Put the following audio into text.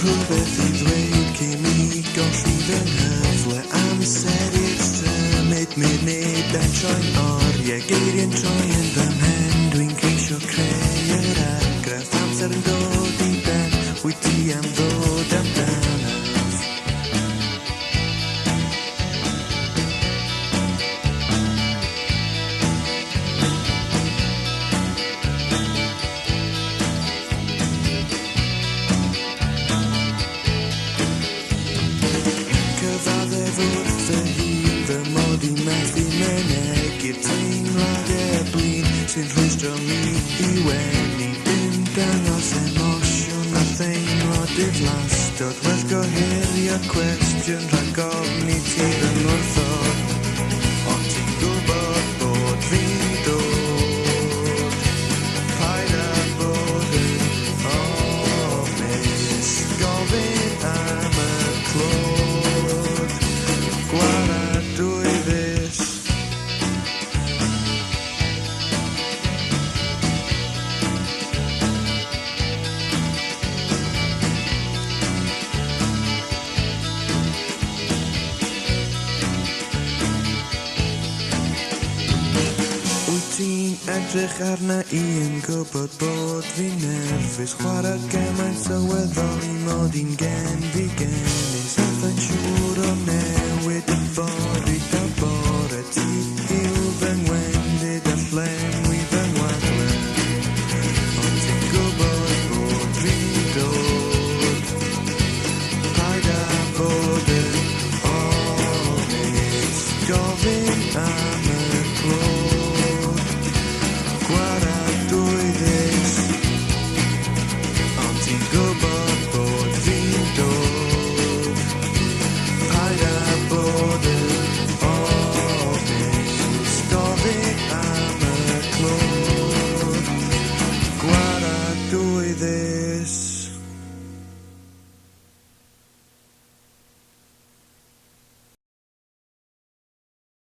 rhywbeth i ddweud cyn i golli fy nghyfle am sefyll symud munud a troi'n oriau geiriau'n troi yn fy mhen dwi'n ceisio creu yr argraff amser yn dod i ben wyt ti am ddod amdanaf cyfaddef wrth fy hun fy mod i methu mynegu'r teimlad blin sy'n rhwystro mi i wenu dim dangos emosiwn a theimlo diflastod werth gohirio cwestiwn rhag ofni ti yn wrthod ond ti'n gwybod bod fi'n dod paid â bod yn ofnus gofyn am y clod gwaradwyddus wyt ti'n edrych arna i yn gwybod bod fi'n nerfus chwarae gemaint sylweddoli mod i'n gen fi genus Fyddai'n siŵr o newid y ffordd i gael bore ti yw fy ngwendid a lle